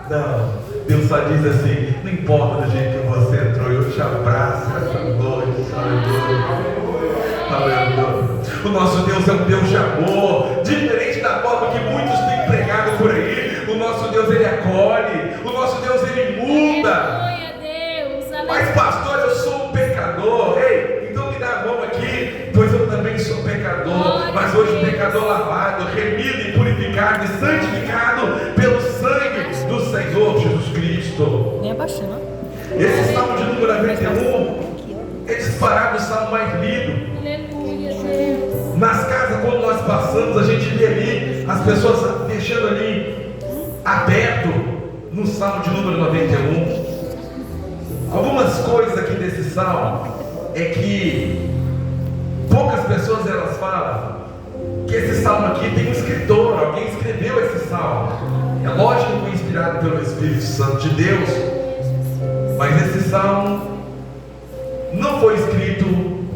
Não, Deus só diz assim: não importa do jeito que você entrou, eu te abraço essa noite. Aleluia. O nosso Deus é um Deus de amor, diferente da forma que muitos têm pregado por aí. O nosso Deus, ele acolhe, o nosso Deus, ele muda. Mas pastor, eu sou um pecador. Ei, então me dá a mão aqui, pois eu também sou pecador. Mas hoje pecador lavado, remido e purificado e santificado pelo sangue do Senhor Jesus Cristo. Nem abaixando. Esse salmo de número 91 é disparado o salmo mais lido. Nas casas, quando nós passamos, a gente vê ali as pessoas deixando ali aberto no salmo de número 91. Algumas coisas aqui desse salmo é que poucas pessoas elas falam que esse salmo aqui tem um escritor, alguém escreveu esse salmo. É lógico que foi inspirado pelo Espírito Santo de Deus, mas esse salmo não foi escrito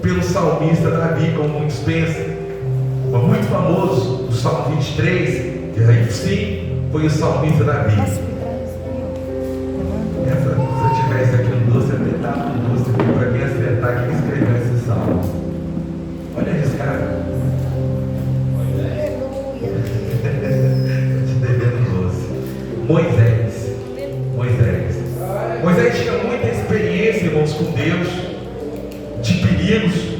pelo salmista Davi, como muitos pensam. Mas muito famoso, o Salmo 23, que aí sim foi o salmista Davi. Se eu tivesse aqui um doce, eu apertava um doce para mim acertar quem escreveu esse salmo. Olha esse cara. Te devendo um doce. Moisés tinha muita experiência, irmãos, com Deus, de perigos.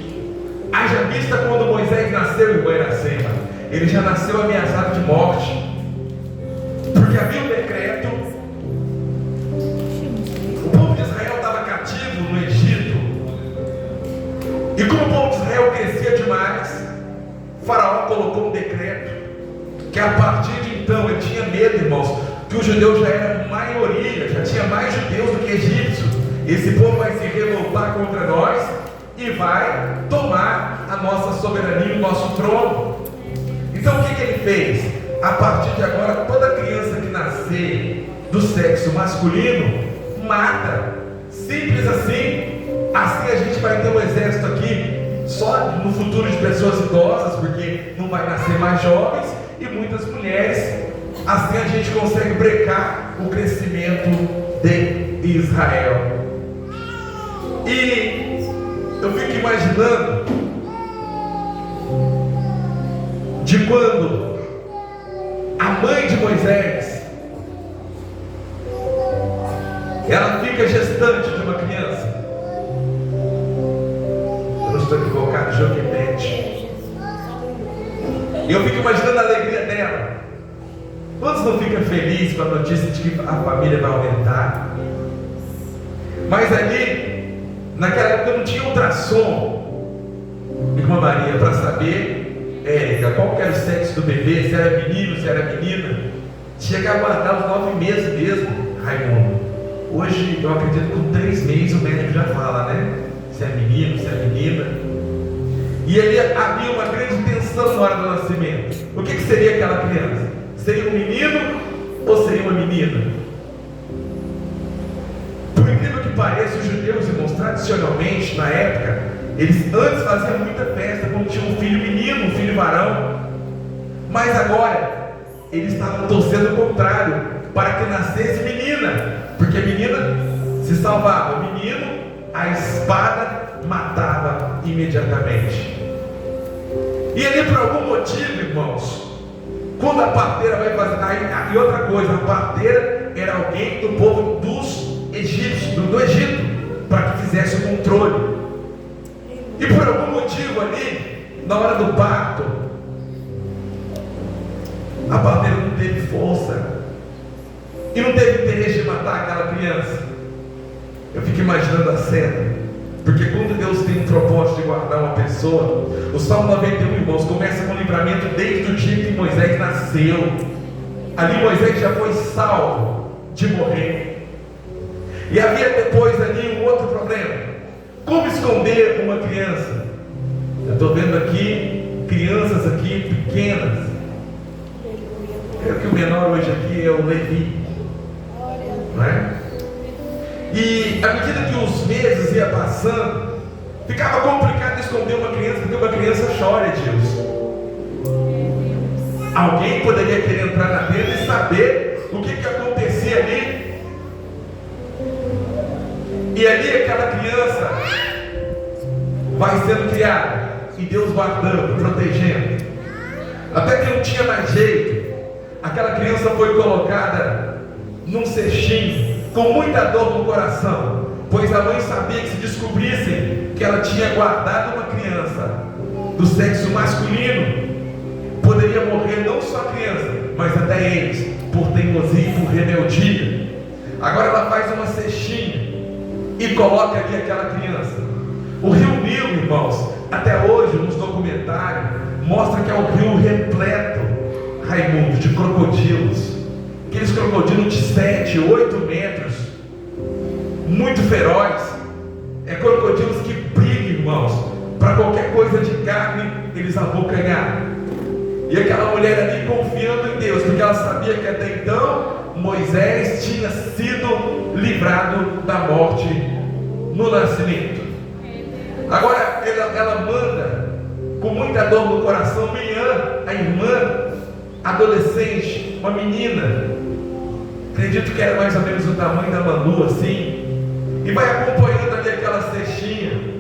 Haja vista quando Moisés nasceu, irmã Iracema, ele já nasceu ameaçado de morte, porque havia um decreto. O povo de Israel estava cativo no Egito, e como o povo de Israel crescia demais, Faraó colocou um decreto que a partir de então ele tinha medo, irmãos, que os judeus já eram maioria, já tinha mais judeus do que egípcios. Esse povo vai se revoltar contra nós e vai tomar a nossa soberania, o nosso trono. Então o que ele fez? A partir de agora, toda criança que nascer do sexo masculino, mata. Simples assim. Assim a gente vai ter um exército aqui só no futuro de pessoas idosas, porque não vai nascer mais jovens e muitas mulheres. Assim a gente consegue brecar o crescimento de Israel. E eu fico imaginando de quando a mãe de Moisés ela fica gestante de uma criança. Eu não estou equivocado, Joquebede. E eu fico imaginando a alegria dela. Quantos não ficam felizes com a notícia de que a família vai aumentar? Mas ali, naquela época não tinha ultrassom, irmã Maria, para saber, Érica, qual que era o sexo do bebê, se era menino, se era menina. Tinha que aguardar os 9 meses mesmo, Raimundo. Hoje, eu acredito que com 3 meses o médico já fala, né? Se é menino, se é menina. E ali havia uma grande tensão na hora do nascimento. O que seria aquela criança? Seria um menino ou seria uma menina? Por incrível que pareça, os judeus, irmãos, tradicionalmente, na época, eles antes faziam muita festa quando tinha um filho menino, um filho varão. Mas agora, eles estavam torcendo o contrário, para que nascesse menina. Porque a menina se salvava, o menino, a espada matava imediatamente. E ali, por algum motivo, irmãos, quando a parteira vai fazer, e outra coisa, a parteira era alguém do povo dos egípcios, do Egito, para que fizesse o controle. E por algum motivo ali, na hora do parto, a parteira não teve força e não teve interesse de matar aquela criança. Eu fico imaginando a cena. Porque quando Deus tem um propósito de guardar uma pessoa, o Salmo 91, irmãos, começa com o livramento desde o dia que Moisés nasceu. Ali Moisés já foi salvo de morrer. E havia depois ali um outro problema. Como esconder uma criança? Eu estou vendo aqui crianças aqui pequenas. Creio que o menor hoje aqui é o Levi, não é? E à medida que os meses iam passando, ficava complicado esconder uma criança, porque uma criança chora, Deus. Alguém poderia querer entrar na tenda e saber o que acontecia ali E ali aquela criança vai sendo criada, e Deus guardando, protegendo, até que não tinha mais jeito. Aquela criança foi colocada num cestinho, com muita dor no coração, pois a mãe sabia que se descobrissem que ela tinha guardado uma criança do sexo masculino, poderia morrer não só a criança, mas até eles, por teimosia e por rebeldia. Agora ela faz uma cestinha e coloca ali aquela criança. O rio Nilo, irmãos, até hoje nos documentários, mostra que é um rio repleto, Raimundo, de crocodilos. Aqueles crocodilos de 7, 8 metros, muito feroz. É crocodilos que brigam, irmãos, para qualquer coisa de carne eles abocanharam. E aquela mulher ali confiando em Deus, porque ela sabia que até então Moisés tinha sido livrado da morte no nascimento. Agora ela manda, com muita dor no coração, Miriam, a irmã, adolescente, uma menina, acredito que era mais ou menos o tamanho da Manu, assim, e vai acompanhando ali aquela cestinha.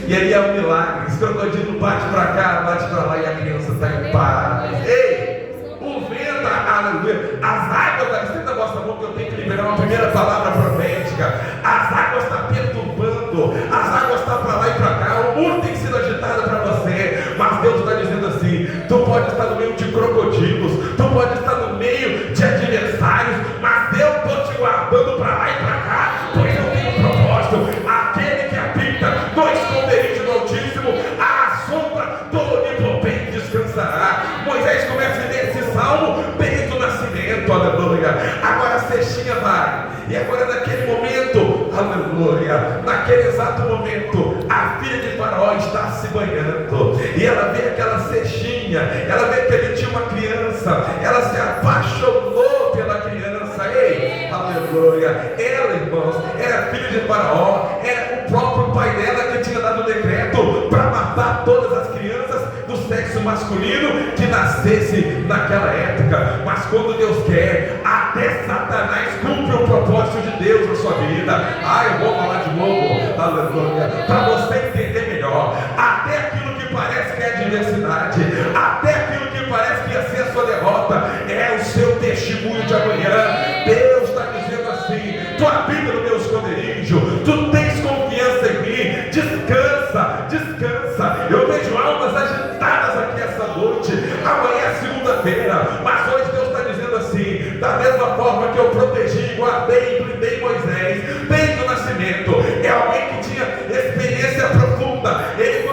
E ali é um milagre. Esse crocodilo bate para cá, bate para lá, e a criança está em paz. Ei, o vento, aleluia, as águas, estenda a vossa mão que eu tenho que liberar uma primeira palavra profética. As águas estão perturbando, as águas estão para lá e para cá, o mundo tem sido agitado para você, mas Deus está dizendo assim: tu pode estar no meio de crocodilos, tu pode estar no meio de adversários, mas eu estou te guardando para lá e para cá, pois eu tenho um propósito. Aquele que habita no esconderijo do Altíssimo, à sombra do Onipotente descansará. Moisés começa a ler esse salmo desde o nascimento, aleluia. Agora a cestinha vai, e agora naquele momento, aleluia, naquele exato momento, a filha de Faraó está se banhando, e ela vê aquela cestinha, ela vê que ali tinha uma criança, ela se apaixonou pela criança. Ei, aleluia. Ela, irmãos, era filha de Faraó, era o próprio pai dela que tinha dado o decreto para matar todas as crianças do sexo masculino que nascesse naquela época. Mas quando Deus quer, até Satanás cumpre o propósito de Deus na sua vida. Eu vou falar de novo, aleluia, para você entender melhor. Até aquilo que parece que é adversidade, até aquilo que parece que ia ser a sua derrota, é o seu testemunho de amanhã. Deus está dizendo assim: tu habita no meu esconderijo, tu tens confiança em mim, descansa, descansa. Eu vejo almas agitadas aqui essa noite. Amanhã é segunda-feira, mas hoje Deus está dizendo assim: da mesma forma que eu protegi, guardei e blindei Moisés desde o nascimento, é alguém que tinha experiência profunda. Ele,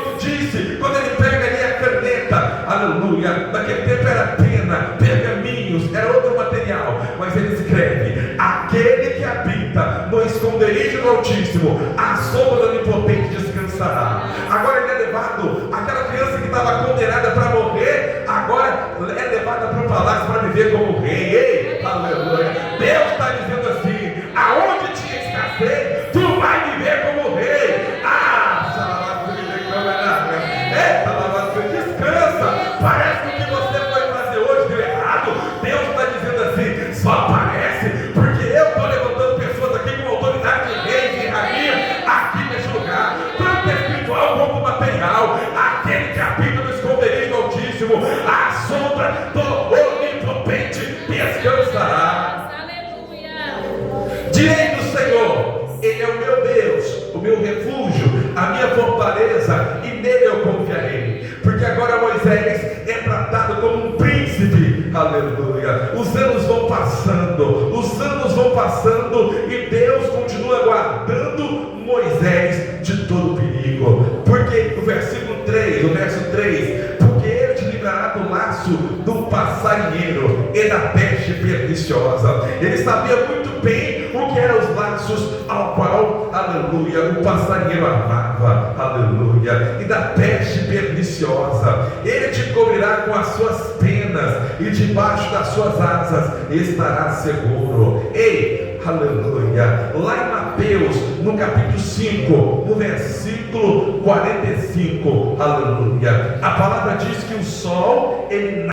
quando ele pega ali a caneta, aleluia, naquele tempo era pena, pergaminhos, era outro material, mas ele escreve: aquele que habita no esconderijo do Altíssimo, à sombra do Onipotente descansará. Agora ele é levado, aquela criança que estava condenada para morrer, agora é levada para o palácio para viver como rei. Ei, aleluia. Deus está dizendo assim: aonde tinha escassez, tu vai viver como rei. Descansa. Parece que o que você foi fazer hoje deu errado. Deus está dizendo assim: só parece, porque eu estou levantando pessoas aqui com autoridade de reis e rainha aqui neste lugar, tanto espiritual como material. Aquele que habita no esconderijo do Altíssimo, à sombra do Onipotente descansará. Direi do Senhor: Ele é o meu Deus, o meu refúgio, a minha fortaleza, e nele eu confiarei. Porque agora Moisés é tratado como um príncipe, aleluia. Os anos vão passando, e Deus continua guardando Moisés de todo perigo. Porque o verso 3, porque ele te livrará do laço do passarinheiro e da peste perniciosa. Ele sabia muito bem o que eram os laços ao qual, aleluia, o passarinheiro armava, aleluia, e da peste perniciosa. Ele te cobrirá com as suas penas, e debaixo das suas asas estará seguro. Ei, aleluia. Lá em Mateus, no capítulo 5, no versículo 45, aleluia, a palavra diz que o sol, ele